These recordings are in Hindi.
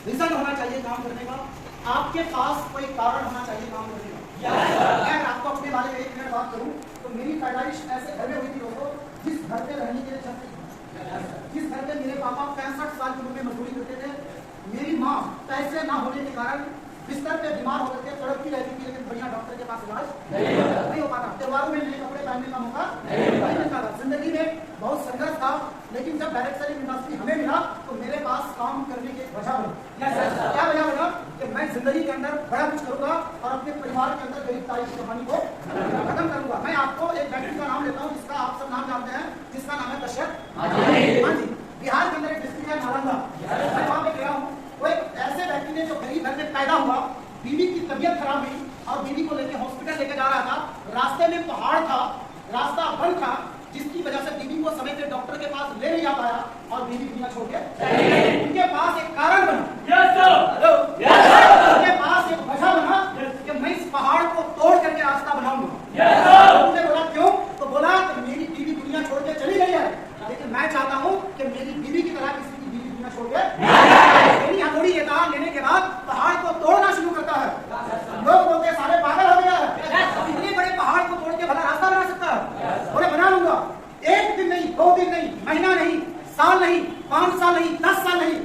रीजन होना चाहिए काम करने का, आपके पास कोई कारण होना चाहिए काम करने का। मैं अगर आपको अपने बारे में 1 मिनट बात करूं तो मेरी पैदाइश ऐसे घर में हुई थी दोस्तों, जिस घर पे रहने के लिए छत थी, जिस घर पे मेरे पापा 65 साल की उम्र में मजदूरी करते थे, मेरी माँ पैसे ना होने के कारण बिस्तर पे बीमार होकर के तड़पती रहती थी, लेकिन बढ़िया डॉक्टर के पास इलाज नहीं हो पाता। त्योहारों में नए कपड़े पहनने का मौका नहीं मिलता था। जिंदगी में बहुत संघर्ष था, लेकिन जब डायरेक्ट सेलिंग इंडस्ट्री हमें मिला तो मेरे पास काम करने की एक वजह बनी। क्या वजह बना कि मैं जिंदगी के अंदर बड़ा कुछ करूंगा और अपने परिवार के अंदर गरीब तारीफ की कहानी को खत्म करूंगा। मैं आपको एक व्यक्ति का नाम लेता हूँ जिसका आप सब नाम जानते हैं, जिसका नाम है कश्यप। हाँ जी, बिहार के अंदर एक डिस्ट्रिक्ट है नालंदा, मैं वहाँ पे गया हूँ। वो एक ऐसे व्यक्ति ने जो गरीब घर में पैदा हुआ, बीवी की तबीयत खराब हुई और बीवी को लेकर हॉस्पिटल लेकर जा रहा था। रास्ते में पहाड़ था, रास्ता बंद था, जिसकी वजह से बीवी को समय से डॉक्टर के पास ले नहीं जा पाया और बीवी दुनिया छोड़ के उनके पास एक कारण बना, उनके पास एक वजह बना कि मैं इस पहाड़ को तोड़ करके रास्ता बनाऊंगा। उन्होंने बोला क्यों? तो बोला कि मेरी बीवी दुनिया छोड़ के चली गई है, लेकिन मैं चाहता हूँ कि मेरी बीवी की तरह किसी की बीवी दुनिया छोड़ के मेरी हथौड़ी लेने के बाद पहाड़ को तोड़ना शुरू करता है। लोग बोलते हैं सारे पागल हो गया है, इतने बड़े पहाड़ को तोड़ के भला रास्ता बना सकता है? बोले बना लूंगा। 1 दिन नहीं, 2 दिन नहीं, महीना नहीं, साल नहीं, 5 साल नहीं, 10 साल नहीं,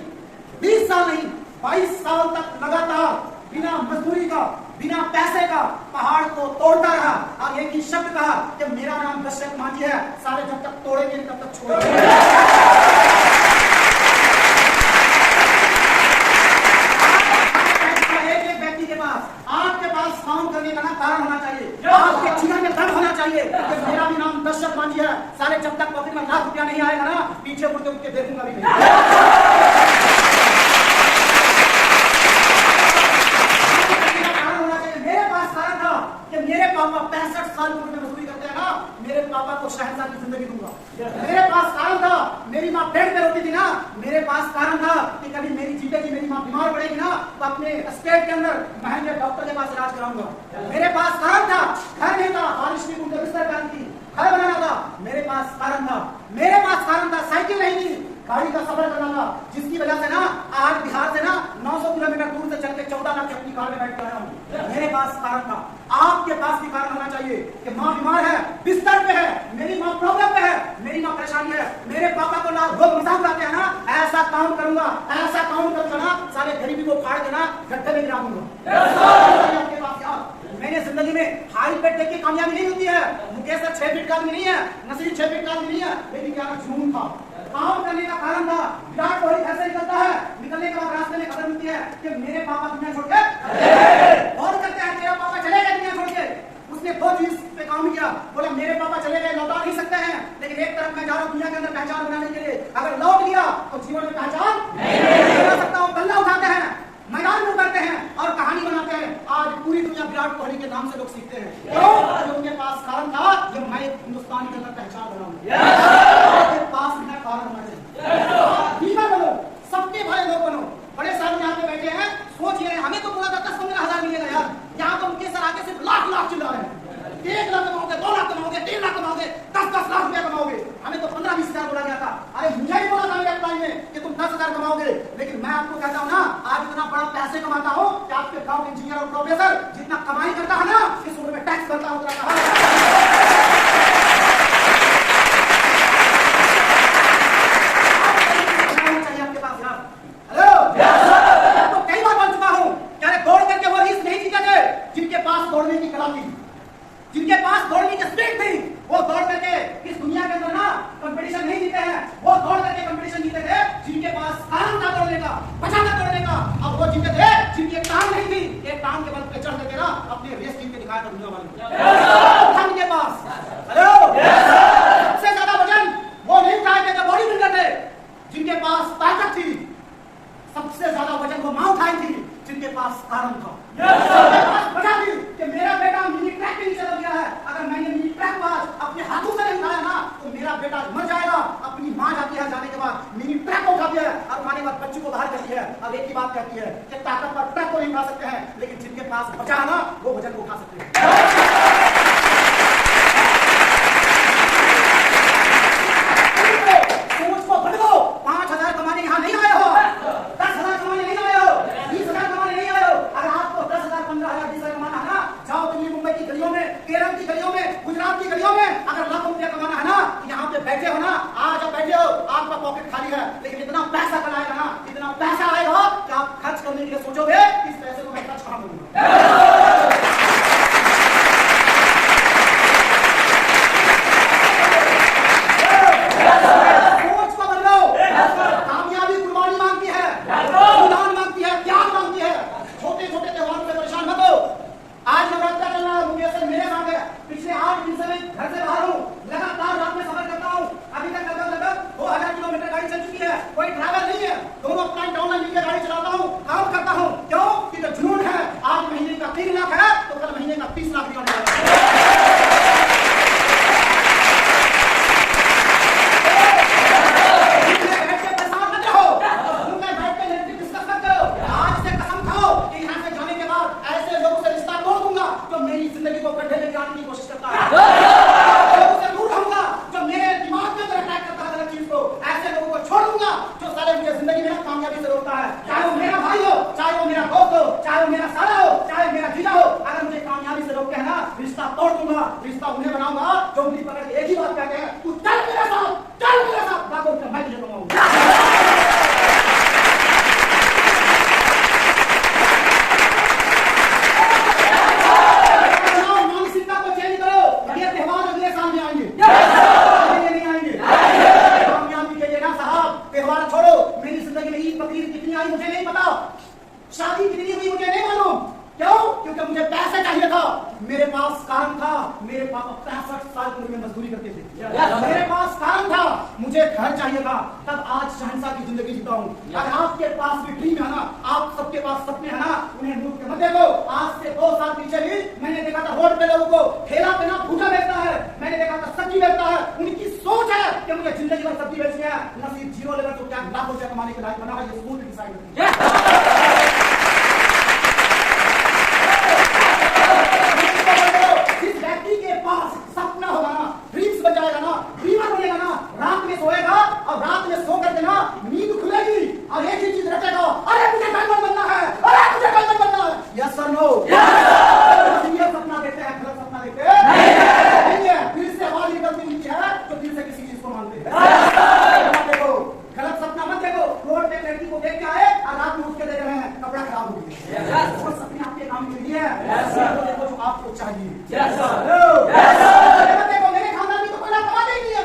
20 साल नहीं, 22 साल तक लगातार बिना मजदूरी का, बिना पैसे का पहाड़ को तोड़ता रहा और एक ही शब्द कहा कि मेरा नाम कश्यप मांझी है, सारे जब तक तोड़ेंगे तब तक छोड़ेंगे। आपके पास काम करने का ना कारण होना चाहिए, आपके जीवन में दर्द होना चाहिए कि मेरा भी नाम कश्यप मांझी है, सारे जब तक पॉकेट में लाख रुपया नहीं आएगा ना, पीछे मुड़ के उठ के देखूंगा भी नहीं। मेरे पास कारण था कि मेरे पापा 65 साल की उम्र में मजदूरी करते हैं ना, मेरे पापा को शहंशाह की जिंदगी दूंगा। मेरे पास कारण था, मेरी माँ पेट पे रोती थी ना, मेरे पास कारण था कि कभी मेरी जीतेगी, मेरी माँ बीमार पड़ेगी ना, तो अपने स्टेट के अंदर महंगे डॉक्टर के पास इलाज कराऊंगा। मेरे पास कारण था, घर नहीं था, बारिश की बूंदें बिस्तर पहन थी, घर बनाना था, मेरे पास कारण था। मेरे पास कारण था, साइकिल नहीं थी, गाड़ी का सफर करना था, जिसकी वजह से ना आज बिहार से ना 900 किलोमीटर दूर से चल के 14 लाख की अपनी कार में बैठ कर आया हूँ। मेरे पास कारण था। आपके पास भी कारण होना चाहिए कि माँ बीमार है, बिस्तर पे है, मेरी माँ प्रॉब्लम पे है, मेरी माँ परेशानी है, मेरे पापा को ना लोग मजाक उड़ाते हैं ना, ऐसा काम करूंगा, ऐसा काम करूंगा ना, सारे गरीबी को फाड़ के ना गड्ढे में गिरा दूंगा। आपके पास यार, मैंने जिंदगी में हाई पेट देख के कामयाबी नहीं होती है। मुकेश 6 फीट का आदमी नहीं है, नसीब 6 फीट का आदमी नहीं है, लेकिन क्या जुनून था, काम करने का कारण था। विराट कोहली घर से निकलता है, निकलने के बाद रास्ते में खबर मिलती है कि मेरे पापा दुनिया छोड़ के बहुत करते हैं, तेरा पापा चले गए दुनिया छोड़ के। उसने 2 चीज पे काम किया, बोला मेरे पापा चले गए, लौटा नहीं सकते हैं, लेकिन एक तरफ मैं जा रहा हूँ दुनिया के अंदर पहचान बनाने के लिए, अगर लौट गया तो जीवन में पहचान नहीं बना सकता हूँ। गल्ला उठाते हैं, मैदान में उतरते हैं और कहानी बनाते हैं। आज पूरी दुनिया विराट कोहली के नाम से लोग सीखते हैं, क्यों? उनके पास कारण था कि मैं हिंदुस्तान के अंदर पहचान बनाऊंगा। आपके पास बिना कारण होना चाहिए। बीमा बनो, सबके भाई लोग बनो। बड़े साहब यहाँ पे बैठे हैं, सोचिए हमें तो पूरा 10-15 हजार मिलेगा यार, यहाँ तो उनके सर आके सिर्फ लाख चिल्ला रहे हैं। 1 लाख कमाओगे, 2 लाख कमाओगे, 3 लाख कमाओगे, 10-10 लाख रुपया कमाओगे। हमें तो 15-20 हजार बोला गया था। अरे मुझे ही बोला था मेरे अप्लाई में कि तुम 10 हजार कमाओगे, लेकिन मैं आपको कहता हूँ ना, आज इतना बड़ा पैसे कमाता हूँ कि आपके गाँव के इंजीनियर और प्रोफेसर जितना कमाई करता है ना, इस उम्र में टैक्स भरता हूँ। दौड़ने की कला थी, जिनके पास दौड़ने की स्पीड थी, वो दौड़ करके इस दुनिया के अंदर ना कंपटीशन नहीं जीते हैं, वो दौड़ करके कंपटीशन जीते थे। जिनके पास कारण था दौड़ने का, बचा था दौड़ने का, अब वो जीते थे जिनकी टांग नहीं थी, एक टांग के बल पे चढ़ करके ना अपने रेस टीम के दिखाया था दुनिया वाले। जिनके पास हेलो सबसे ज्यादा वजन वो नहीं उठाए थे, बॉडी बिल्डर थे। जिनके पास ताकत थी, सबसे ज्यादा वजन वो मां उठाई थी, जिनके पास कारण था। वजह थी कि मेरा बेटा मिनी ट्रैक के नीचे लग गया है, अगर मैंने मिनी ट्रैक आज अपने हाथों से नहीं उठाया ना, तो मेरा बेटा मर जाएगा। अपनी मां जाती है, जाने के बाद मिनी ट्रैक को उठाती है और माने बाद बच्चे को बाहर करती है। अब एक ही बात कहती है कि ताकतवर ट्रैक को नहीं उठा सकते हैं, लेकिन जिनके पास बचा है ना, वो वजन को उठा सकते हैं। सोच को बदलो, 5 हजार कमाने यहाँ नहीं आए हो, 10 हजार कमाने नहीं आए हो, की कोशिश करता है। उससे दूर रहूंगा जो मेरे दिमाग के अंदर अटैक करता है गलत चीज को। ऐसे लोगों को छोड़ दूंगा जो साले मुझे जिंदगी में कामयाबी से रोकता है, चाहे वो मेरा भाई हो, चाहे वो मेरा दोस्त हो, चाहे वो मेरा साला हो, चाहे मेरा जीजा हो। अगर मुझे कामयाबी से रोकते हैं ना, रिश्ता तोड़ दूंगा। रिश्ता उन्हें बनाऊंगा जो मुझे पकड़ के एक ही बात कहते हैं, तू चल मेरे साथ बातों से मैं तुझे बनाऊंगा। मानसिकता को चेंज करो, ये त्योहार अगले साल में आएंगे, नहीं आएंगे। कामयाबी के लिए ना साहब, त्योहार छोड़ो। मेरी जिंदगी में ईद बकरीद कितनी आई मुझे नहीं पता, शादी कितनी हुई मुझे नहीं मालूम। क्यों? क्योंकि मुझे पैसे चाहिए था। मेरे पास काम था, मेरे पापा 65 साल की उम्र में मजदूरी करते थे। मेरे पास काम था, मुझे घर चाहिए था, तब आज शहंशाह की जिंदगी जीता हूँ। अगर आपके पास भी ड्रीम है ना, आप सबके पास सपने हैं ना, उन्हें लूट के मत देखो। आज से 2 साल पीछे भी मैंने देखा था रोड पे लोगों को ठेला पे ना भूजा बेचता है, मैंने देखा था सब्जी बेचता है। उनकी सोच है कि मुझे जिंदगी भर सब्जी बेचनी है। नसीब 0 लेवल तो क्या लाखों रुपया कमाने के लायक बना है, ये स्कूल डिसाइड करती है। सपना होगा ना, ड्रीम्स बन जाएगा ना, ड्रीमर बनेगा ना, रात में सोएगा और रात में सो करके ना नींद खुलेगी और एक ही चीज रटेगा, अरे मुझे गलत बनना है, अरे मुझे गलत बनना है। यस और नो? ये सपना देखते हैं, गलत सपना देखते हैं नहीं है। दिल से आवाज निकलती हुई है तो दिल से किसी चीज को मानते हैं। देखो, गलत सपना मत देखो। रोड पे लड़की को देख के आए और रात में उठ के देख रहे हैं कपड़ा खराब हो गया। वो सपने आपके काम के लिए है, देखो जो आपको चाहिए। देखो मेरे खानदान में तो कोई कमा नहीं है।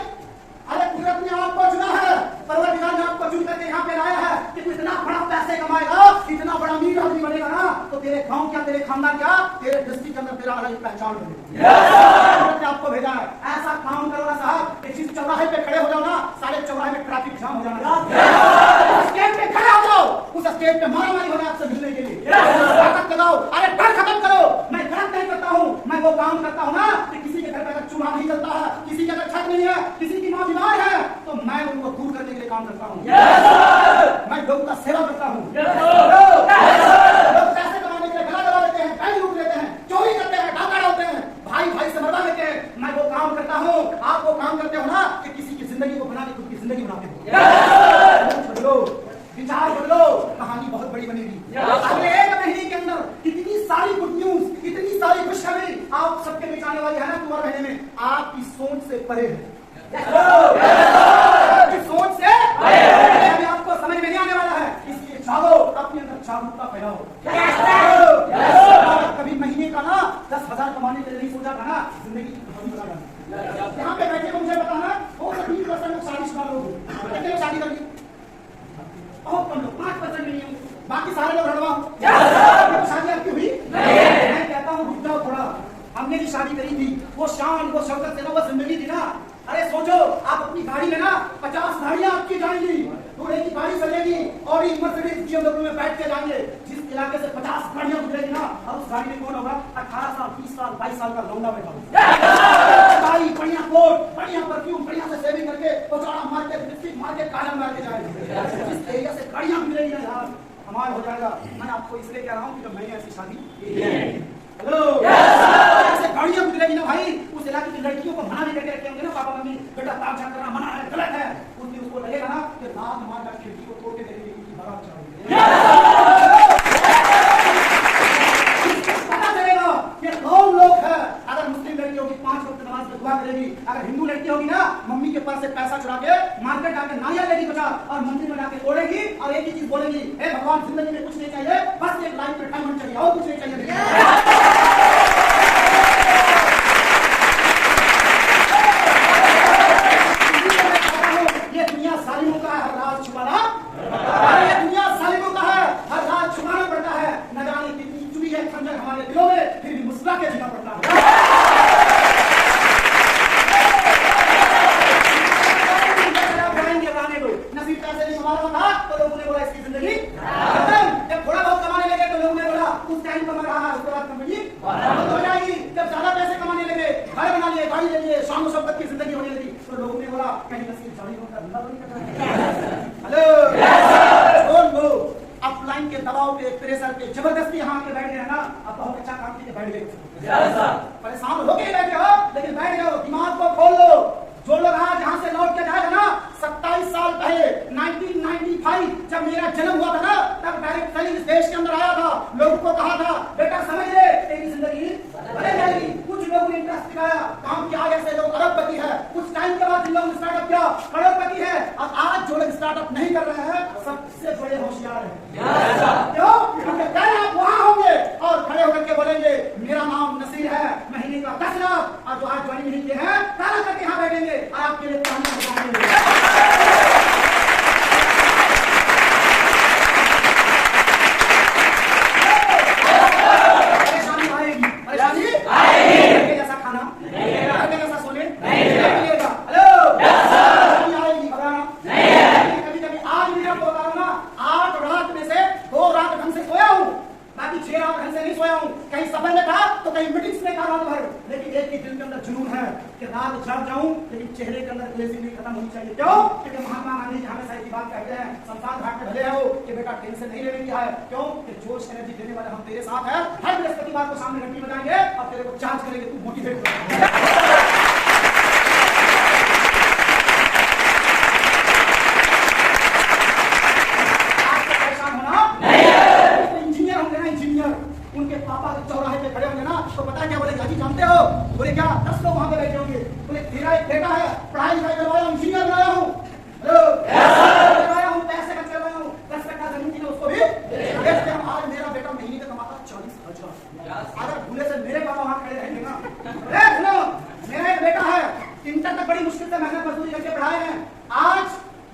अरे कुदरत ने आपको चुना है, परवरदिगार ने आपको चुन करके यहाँ पे लाया है कि तू इतना बड़ा पैसे कमाएगा, इतना बड़ा अमीर आदमी बनेगा ना, तो तेरे गांव क्या, तेरे खानदान क्या, तेरे डिस्ट्रिक्ट के अंदर तेरा अलग पहचान बनेगा। कुदरत ने आपको भेजा है, ऐसा काम करो ना साहब कि जिस चौराहे पे खड़े हो जाओ ना, सारे चौराहे में ट्रैफिक जाम हो जाना। स्टेज पे खड़े हो जाओ, उस स्टेज पे मारामारी हो जाए आपसे मिलने के लिए। ताकत लगाओ, अरे डर खत्म करो। मैं गलत नहीं करता हूँ, मैं वो काम करता हूँ ना कि किसी के घर पे अगर चूल्हा नहीं जलता है, किसी के घर छत नहीं है, किसी की माँ बीमार है, तो मैं उनको दूर करने के लिए काम करता हूँ। मैं लोगों का सेवा करता हूँ। लोग पैसे कमाने के लिए गला दबा लेते हैं, बैंक लूट लेते हैं, चोरी करते हैं, डाका डालते हैं, भाई भाई से मरवा लेते हैं। मैं वो काम करता हूँ, आप वो काम करते हो ना कि किसी की जिंदगी को बना के खुद की जिंदगी बनाते हो। विचार बदलो, कहानी बहुत बड़ी बनेगी। अगले 1 महीने के अंदर इतनी सारी गुड न्यूज, इतनी सारी खुशखबरी आप सबके बीच आने वाली है ना। 2 महीने में आपकी सोच से परे है, आपकी सोच से परे। आपको समझ में नहीं आने वाला है, इसलिए जागो, अपने अंदर जागरूकता फैलाओ। कभी महीने का ना 10,000 कमाने के लिए नहीं सोचा था ना, जिंदगी की कहानी बना डाली। यहाँ पे बैठे मुझे बताना, 20% लोग शादी शुदा लोग, कितने लोग शादी करेंगे? बहुत कम लोग, 5% नहीं है, बाकी सारे लोग रड़वा। शादी आपकी हुई? मैं कहता हूँ रुक जाओ थोड़ा। हमने भी शादी करी थी, वो शान, वो शौकत से ना, वो जिंदगी थी ना। अरे सोचो, आप अपनी गाड़ी में ना 50 गाड़ियां आपकी जाएंगी, दूल्हे की गाड़ी चलेगी और मर्सिडीज BMW में बैठ के जाएंगे। जिस इलाके से 50 गाड़ियां गुजरेगी ना, और उस गाड़ी में कौन होगा? 18 साल, 20 साल, 22 साल का लौंडा बैठा होगा। बढ़िया कोट, बढ़िया परफ्यूम, बढ़िया से सेविंग करके, पचौड़ा मार के, लिपस्टिक मार के, काजल मार के जाएंगे। जिस एरिया से गाड़ियां गुजरेगी ना यार, हमारा हो जाएगा। मैं आपको इसलिए कह रहा हूँ कि मैंने ऐसी शादी हेलो ऐसे गाड़ियां गुजरेगी ना भाई, उस इलाके की लड़कियों को मना नहीं करके रखे होंगे ना पापा मम्मी, बेटा ताक झाक करना मना है, गलत है। उस दिन उसको लगेगा ना कि रात मार कर खिड़की को तोड़ के देखेंगे कि बारात चढ़ाएंगे। पता चलेगा कि कौन लोग है। अगर मुस्लिम लड़की होगी 5 वक्त नमाज में दुआ करेगी, अगर हिंदू लड़की होगी ना मम्मी के पास से पैसा चुरा के मार्केट जाके नारियल लेगी 50 और मंदिर में जाके तोड़ेगी और एक ही चीज बोलेगी, हे भगवान जिंदगी में कुछ नहीं चाहिए, बस एक लाइफ में डायमंड चाहिए और कुछ नहीं चाहिए। जबरदस्ती यहाँ के बैठ गए ना, अब बहुत अच्छा काम किया बैठ गए। परेशान होके बैठे हो, लेकिन बैठ जाओ, दिमाग को खोल लो। जो लोग आज यहाँ से लौट के जाएगा ना, 27 साल पहले 1995 जब मेरा जन्म हुआ था ना, तब डायरेक्ट सलीम इस देश के अंदर आया था। लोगों को कहा था बेटा समझ ले तेरी जिंदगी बदल जाएगी। कुछ लोगों ने इंटरेस्ट दिखाया, काम किया, जैसे लोग अरबपति है। कुछ टाइम के बाद जिन लोगों ने स्टार्टअप किया करोड़पति है। और आज जो लोग स्टार्टअप नहीं कर रहे हैं सबसे बड़े होशियार हैं। क्यों? क्योंकि कल आप वहां होंगे और खड़े होकर के बोलेंगे मेरा नाम नसीर है, महीने का 10 लाख, और जो आज ज्वाइनिंग नहीं किए हैं ताला करके यहाँ बैठेंगे और आपके लिए कहानी बताएंगे। परेशानी आएगी, परेशानी आएगी। जैसा खाना नहीं, जैसा सोने नहीं मिलेगा। हेलो, परेशानी आएगी, घबराना नहीं। कभी कभी आज भी आपको बता रहा हूं ना, 8 रात में से 2 रात ढंग से सोया हूँ, बाकी 6 रात ढंग से नहीं सोया हूँ। कहीं सफर में था तो कहीं मीटिंग्स में था रात भर, लेकिन एक ही दिल के अंदर जुनून है कि रात जाग जाऊं, लेकिन चेहरे के अंदर ग्लेजिंग नहीं खत्म होनी चाहिए। क्यों? क्योंकि महात्मा गांधी जी हमेशा एक बात कहते हैं, शमशान घाट में भले हो कि बेटा टेंशन नहीं लेने की है। क्यों? कि जोश एनर्जी देने वाले हम तेरे साथ हैं। हर बृहस्पतिवार को सामने घंटी बजाएंगे और तेरे को चार्ज करेंगे, तू मोटिवेट हो। उनके पापा के चौराहे पे खड़े होंगे ना, तो पता है क्या बोले? जी जानते हो? बोले क्या? 10 लोग वहां पे बैठे होंगे। बोले तेरा एक बेटा है, पढ़ाई लिखाई करवाया, इंजीनियर बनाया हूँ, पैसे खर्च करवाया हूँ, 10 कट्ठा जमीन थी उसको भी बेच दिया। आज मेरा बेटा महीने का कमाता 40,000। अगर भूले से मेरे पापा वहां खड़े रहेंगे ना, मेरा एक बेटा है, इंटर तक बड़ी मुश्किल से मेहनत मजदूरी करके पढ़ाए हैं, आज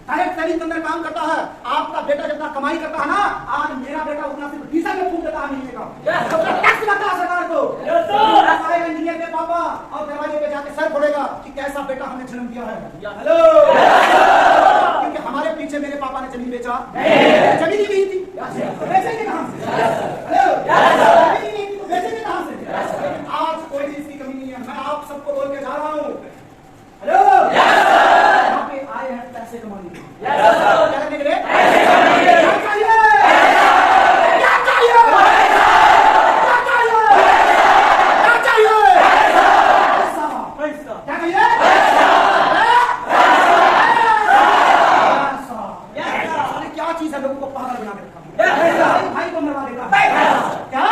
डायरेक्ट सैलरी के अंदर काम करता है। आपका बेटा जितना कमाई करता है ना, आज मेरा बेटा उतना सिर्फ डीजल में फूक देता है महीने का। टैक्स लगता है सरकार को। इंजीनियर के पापा और दरवाजे पे जाके सर फोड़ेगा कि कैसा बेटा हमने जन्म दिया है। हेलो, क्योंकि हमारे पीछे मेरे पापा ने जमीन बेचा, जमीन ही नहीं थी, बेचेंगे कहां से? हेलो, जमीन नहीं थी तो बेचेंगे कहां से? आज कोई भी इसकी कमी नहीं है। मैं आप सबको बोल के जा रहा हूँ, हेलो, यहाँ पे आए हैं पैसे कमाने के लिए। क्या करने के लिए? क्या चाहिए? क्या चाहिए? क्या चाहिए? क्या चाहिए? पैसा। क्या चाहिए? पैसा। क्या चीज है लोगों को पागल बना के रखा? भाई को मरवा देगा। क्या?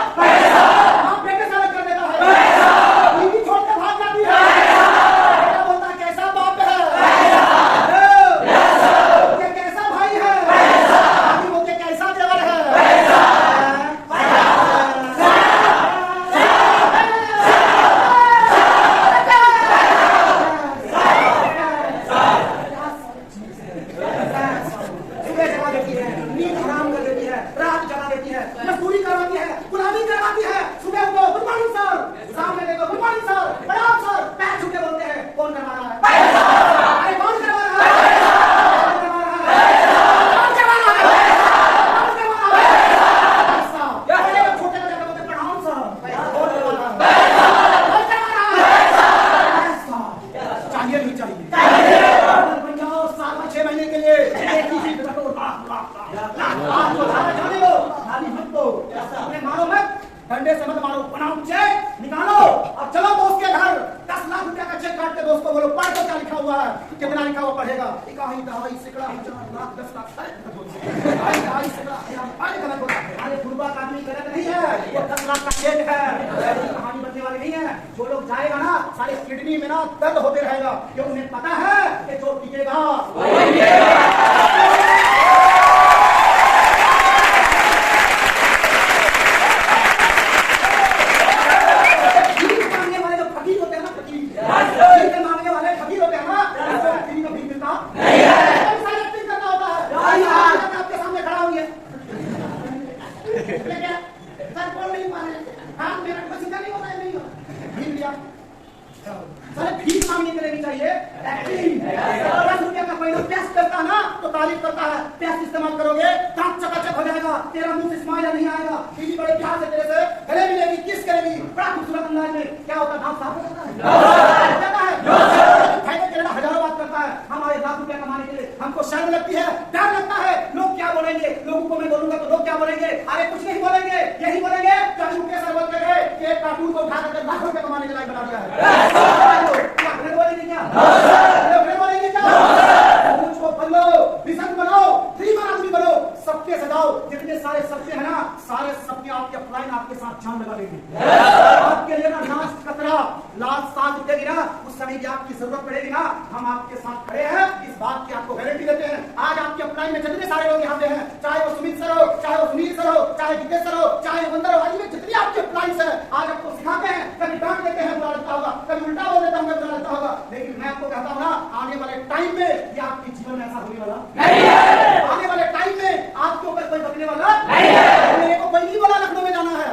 आप बेटे से अलग कर देता है, बीवी छोड़ के भाग जाती है, बेटा बोलता है कैसा बाप है, ये कैसा भाई है, अभी बोलते कैसा देवर है। सुबह जगा देती है, नींद हराम कर देती है, रात जगा देती है, मजदूरी करवाती है, गुलामी करवाती है। सुबह उठो, गुड मॉर्निंग सर, सामने देखो, गुड मॉर्निंग सर, प्रणाम सर, पैर छू के बोलते हैं कौन करवा रहा है? अरे कौन करवा रहा है? कौन करवा रहा है? कौन करवा रहा है? कौन करवा रहा है? पैसा। बड़े लोग छोटे बच्चे बोलते प्रणाम सर, कौन करवा रहा है? कौन करवा रहा है? पैसा। चाहिए नहीं चाहिए? बन जाओ साल में 6 महीने के लिए एक ही चीज रखो, लाख को जाने दो, खाली मत दो, अपने मारो मत, डंडे से मत मारो, बनाओ चेक निकालो और चलो दोस्त के घर 10 लाख रुपया का चेक काट के दोस्त को बोलो पढ़ तो क्या लिखा हुआ है, कितना लिखा हुआ पढ़ेगा। इकाई दवाई सिकड़ा 10 लाख अरे गुरुबा का आदमी गलत नहीं है, वो 10 लाख का चेक है, कहानी बनने वाली नहीं है। जो लोग जाएगा ना सारे किडनी में ना दर्द होते रहेगा, क्योंकि उन्हें पता है कि जो टिकेगा वही टिकेगा। भीख मांगने के लिए नहीं चाहिए, एक्टिंग। 10 रुपया का कोई पेस्ट करता है ना तो तारीफ करता है, पेस्ट इस्तेमाल करोगे दांत चकाचक हो जाएगा, तेरा मुंह से स्माइल नहीं आएगा, बीवी बड़े प्यार से तेरे से गले मिलेगी, किस करेगी, बड़ा खूबसूरत अंदाज में। क्या होता है? दांत साफ हो जाता है, फायदे के लिए हजारों बात करता है। हमारे लाख रुपया कमाने के लिए हमको शर्म लगती है, डर लगता है, लोग क्या बोलेंगे, लोगों को मैं बोलूंगा तो लोग क्या बोलेंगे, अरे कुछ नहीं बोलेंगे, यही बोलेंगे लगेगी। आपके लिए ना लास्ट कतरा, लास्ट सांस उठेगी ना, उस समय की आपकी जरूरत पड़ेगी ना, हम आपके साथ खड़े हैं, इस बात की आपको गारंटी देते हैं। आज आपके अपलाइन में जितने सारे लोग यहाँ पे हैं, चाहे वो सुमित सर हो, चाहे वो सुनील सर हो, चाहे जितेश सर हो, चाहे वंदर हो, में जितनी आपके अपलाइंस है, आज आपको सिखाते हैं, कभी डांट देते हैं बुरा लगता होगा, कभी उल्टा बोल देते होंगे बुरा लगता होगा, लेकिन मैं आपको कहता हूँ ना, आने वाले टाइम में ये आपके जीवन में ऐसा होने वाला नहीं है। आने वाले टाइम में आपके ऊपर कोई बकने वाला नहीं है। मेरे को कोई नहीं बोला लखनऊ में जाना है,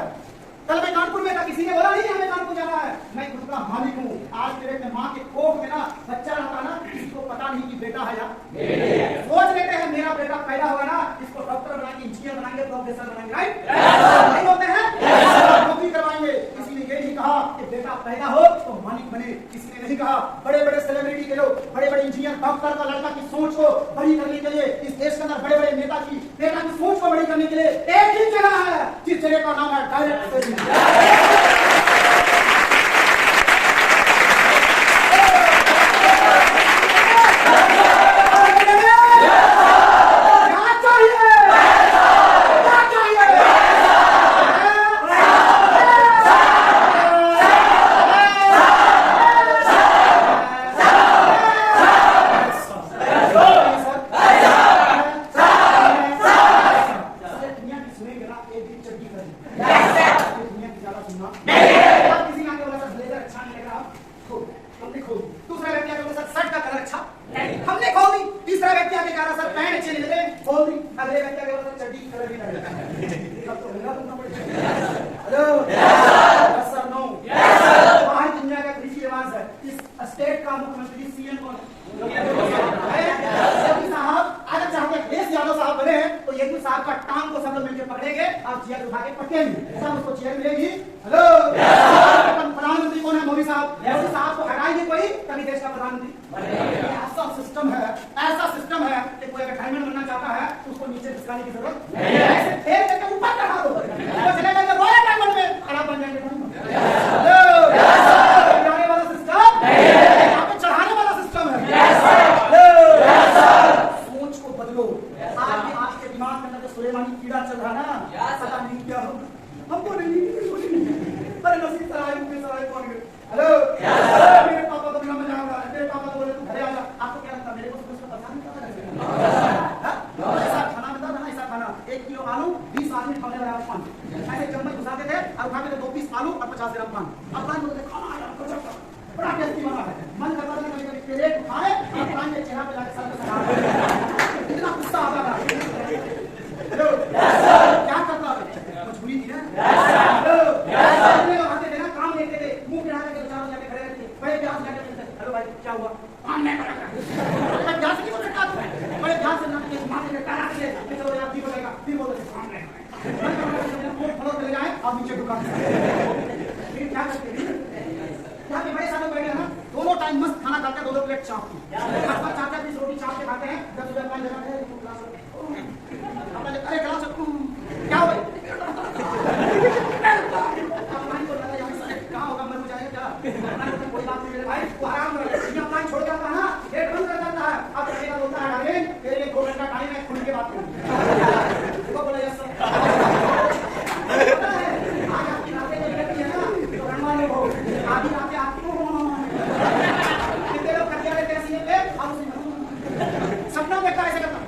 कल मैं कानपुर में था, किसी ने बोला नहीं हमें कानपुर जाना है, मैं खुद का मालिक हूँ। आज मेरे माँ के कोख में ना बच्चा रहता ना, इसको पता नहीं कि बेटा है या सोच लेते हैं मेरा बेटा पैदा होगा ना, इसको डॉक्टर बनाएंगे, इंजीनियर बनाएंगे, प्रोफेसर बनाएंगे, राइट? नहीं होते हैं, नौकरी करवाएंगे। किसी ने ये नहीं कहा कि बेटा पैदा हो तो मालिक बने, किसी ने नहीं कहा बड़े बड़े सेलिब्रिटी के लोग, बड़े बड़े इंजीनियर, डॉक्टर का लड़का की सोच को बड़ी करने के लिए, इस देश के अंदर बड़े बड़े नेता की बेटा की सोच को बड़ी करने के लिए एक ही जगह है, जिस जगह का नाम है डायरेक्ट। प्रधानमंत्री कौन है? मोदी साहब। मोदी साहब को हटाएंगे कोई तभी देश का प्रधानमंत्री। ऐसा सिस्टम है, ऐसा सिस्टम है कि कोई अगर डायमंड बनना चाहता है तो उसको नीचे खिसकाने की जरूरत नहीं है, ऐसे फेर करके ऊपर चढ़ा दो, वो चले जाएंगे रॉयल डायमंड में, खराब बन जाएंगे। चढ़ाने वाला सिस्टम यहाँ पे चढ़ाने वाला सिस्टम है। सोच को बदलो। आज आपके दिमाग में जो सुलेमानी कीड़ा चल रहा ना, पता नहीं क्या होगा, हमको नहीं पर नसीब सराय में सराय कौन गए। हेलो मेरे पापा को बिना में जाऊंगा, मेरे पापा को बोले तू घरे आ जा। आपको क्या लगता है मेरे को कुछ पता नहीं था? ऐसा खाना मिलता था ना, ऐसा खाना 1 किलो आलू 20 आदमी खाने वाला पान, ऐसे चम्मच घुसाते थे और खाते थे 2 पीस आलू और 50 ग्राम पान। अब पान बोलते खाना आया गजब बड़ा टेस्टी बना है, मन करता था कभी कभी प्लेट उठाए और पान के चेहरा पे लाके सर पे सजा, इतना गुस्सा आता था। हेलो क्या करता है, मजबूरी थी ना। हेलो आते थे ना, काम देखते थे, मुंह पे हाथ लेके चारों जाके खड़े रहते थे, बड़े ध्यान से जाके पूछते, हेलो भाई क्या हुआ? पान नहीं पड़ा। मैं ध्यान से नहीं बोलता था, बड़े ध्यान से ना के माथे पे पैर रख ले, चलो यार ठीक हो जाएगा, फिर बोलते थे पान नहीं। फोन फ्लोर पे ले जाए और नीचे दुकान फिर क्या करते थे, यहाँ पे बड़े सालों बैठे हैं ना, दोनों टाइम मस्त खाना खाते हैं, 2 प्लेट चाप की, 4-4 पीस रोटी चाप के खाते हैं, 10 रुपए पान लगाते हैं, अरे गिलास क्या हुआ? कहाँ होगा, मर जाएगा क्या? कोई बात नहीं मेरे भाई, वो आराम कर, पानी छोड़ जाता है ना, गेट बंद कर देता है, अब रहेगा बोलता है डार्लिंग तेरे लिए 2 घंटा टाइम है, खुल के बात करूँ। बोला यस सर। आज आपकी रातें जो रहती है ना, तो रणवाने हो, आधी रातें आपको कितने लोग खटिया लेते हैं सीने पे, आप सपना देखता ऐसे करता।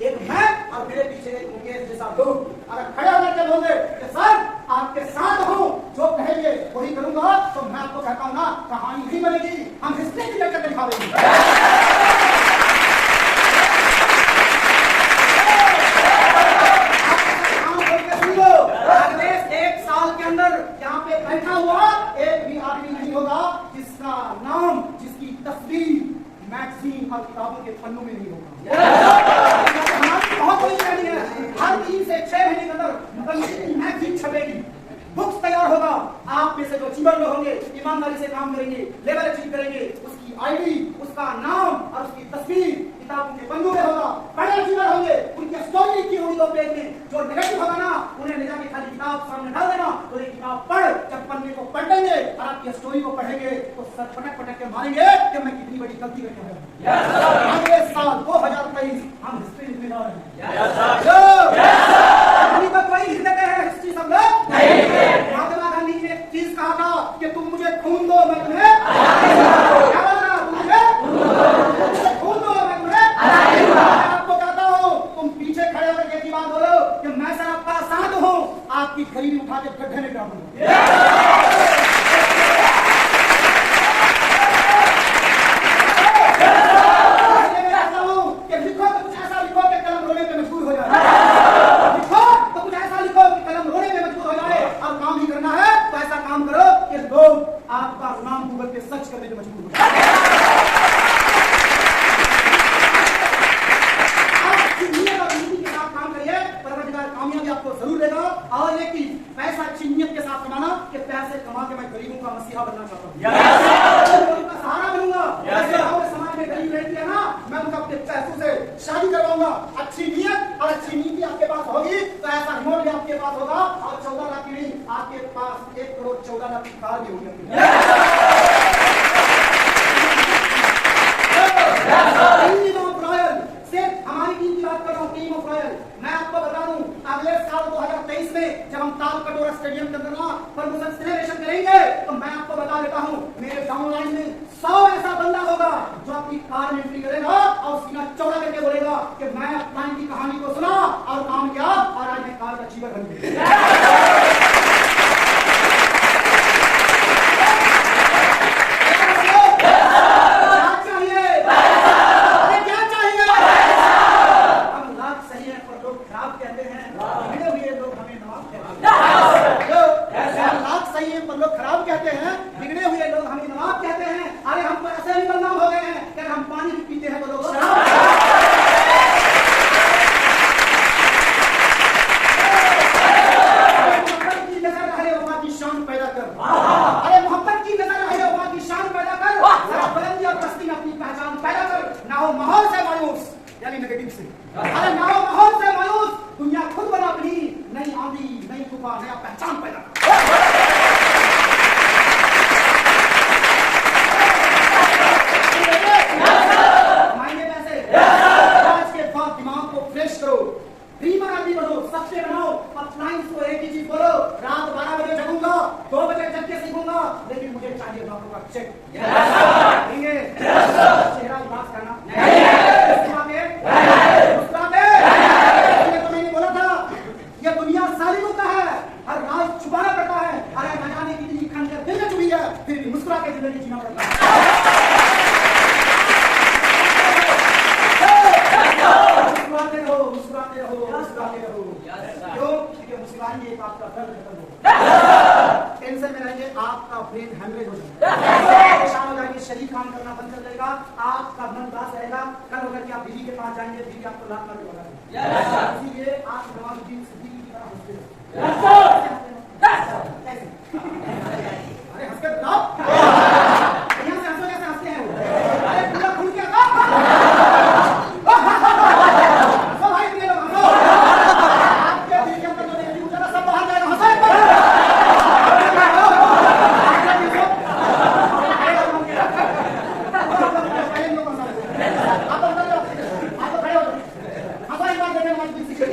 एक मैं और मेरे पीछे एक मुकेश जैसा लोग अगर खड़े होकर के बोल दे कि सर आपके साथ हूं, जो कहेंगे वही करूंगा, तो मैं आपको कहता हूं ना, कहानी नहीं बनेगी, हम हिस्ट्री की लेकर दिखाएंगे। एक साल के अंदर यहाँ पे बैठा हुआ एक भी आदमी नहीं होगा जिसका नाम, जिसकी तस्वीर मैगजीन और किताबों के पन्नों में नहीं होगा। हमारी बहुत बड़ी प्लानिंग है, हर 3 से 6 महीने के अंदर मैगजीन छपेगी, बुक्स तैयार होगा। आप में से जो अचीवर लोग होंगे, ईमानदारी से काम करेंगे, लेवल अचीव करेंगे, उसकी आईडी, उसका नाम और उसकी तस्वीर किताबों के पन्नों में होगा, बड़े अचीवर होंगे, उनकी स्टोरी लिखी होगी 2 पेज में। जो नेगेटिव होगा ना, उन्हें ले जाके खाली किताब सामने डाल देना, तो ये किताब पढ़, जब पन्ने को पलटेंगे और आपकी स्टोरी को पढ़ेंगे तो सर पटक पटक के मारेंगे कि मैं कितनी बड़ी गलती करके आया हूं। अगले साल 2023 हम हिस्ट्री लिखने जा रहे हैं। अभी तक कोई लिख देते हैं हिस्ट्री सब लोग नहीं। महात्मा गांधी ने एक चीज कहा था कि तुम मुझे खून दो, मैं तुम्हें क्या बोल रहा, तुम मुझे खून दो, मैं तुम्हें। मैं आपको कहता हूँ, तुम पीछे खड़े होकर एक ही बात बोलो कि मैं सर आपका साथ हूँ, आपकी गरीबी उठा के गड्ढे में डाल दूंगा। आपका नाम गूगल पे सर्च करने के मजबूर हो जाए। आप चिन्हियत और नीति के साथ काम करिए, परवरदिगार कामयाबी आपको जरूर देगा। और एक चीज, पैसा चिन्हियत के साथ कमाना कि पैसे कमा के मैं गरीबों का मसीहा बनना चाहता हूँ, उनका सहारा बनूंगा। समाज में गरीब रहती है ना, मैं उनका अपने पैसों से शादी करवाऊंगा। अच्छी नीयत और अच्छी नीति आपके पास होगी तो ऐसा रिमोट भी आपके पास होगा, और 14 लाख की नहीं, आपके पास 1 करोड़ 14 लाख की कार भी होगी। सिर्फ हमारी टीम की बात कर रहा हूँ, टीम ऑफ रॉयल। मैं आपको बता दूं, अगले साल 2023 में जब हम ताल कटोरा स्टेडियम के अंदर ना प्रमोशन सेलिब्रेशन करेंगे, तो मैं आपको बता देता हूँ, मेरे डाउनलाइन में 100 ऐसा बंदा होगा जो अपनी कार में एंट्री करेगा और सीना चौड़ा करके बोलेगा कि मैं अपनी की कहानी को सुना और काम किया और आज मैं कार का अचीवर बन गया। नया पहचान पैदा मायने पैसे आज के बाद दिमाग को फ्रेश करो, ड्रीमर आदमी बनो, सबसे बनाओ। अपलाइंस को एक ही चीज बोलो, रात 12 बजे जगूंगा, 2 बजे जग के सीखूंगा, लेकिन मुझे चाहिए डॉक्टर का चेक। देंगे चेहरा उदास करना ये दुनिया सालिमों का है, हर राज छुपाना पड़ता है। अरे न जाने कितनी खंजर दिल में चुभी है, फिर भी मुस्कुरा के जिंदगी जीना पड़ता है। मुस्कुराते रहो, मुस्कुराते रहो, मुस्कुराते रहो। क्यों? क्योंकि मुस्कुराएंगे एक आपका दर्द खत्म होगा, टेंशन में रहेंगे आपका ब्रेन हेमरेज हो जाएगा, परेशान हो जाएंगे, शरीर काम करना बंद कर देगा, आपका मन उदास रहेगा। कल होकर के आप बीवी के पास जाएंगे, बीवी आपको लात मार के भगाएगी। इसीलिए आप नवाजुद्दीन सिद्दीकी की तरह हंसते रहो। अरे हंस के बताओ, यहाँ से हंसो, कैसे हंसते हैं वो? अरे पूरा खुल के हंसो भाई, ये लोग हंसो। आपके दिल के अंदर जो नेगेटिव चला सब बाहर जाएगा, हंसो एक बार। आप तो खड़े हो, हंसो एक बार, देखें हमारी दिल से।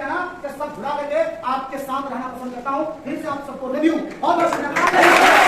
हैं ना कि सब भुला करके आपके साथ रहना पसंद करता हूँ। फिर से आप सबको लव यू, बहुत बहुत शुक्रिया।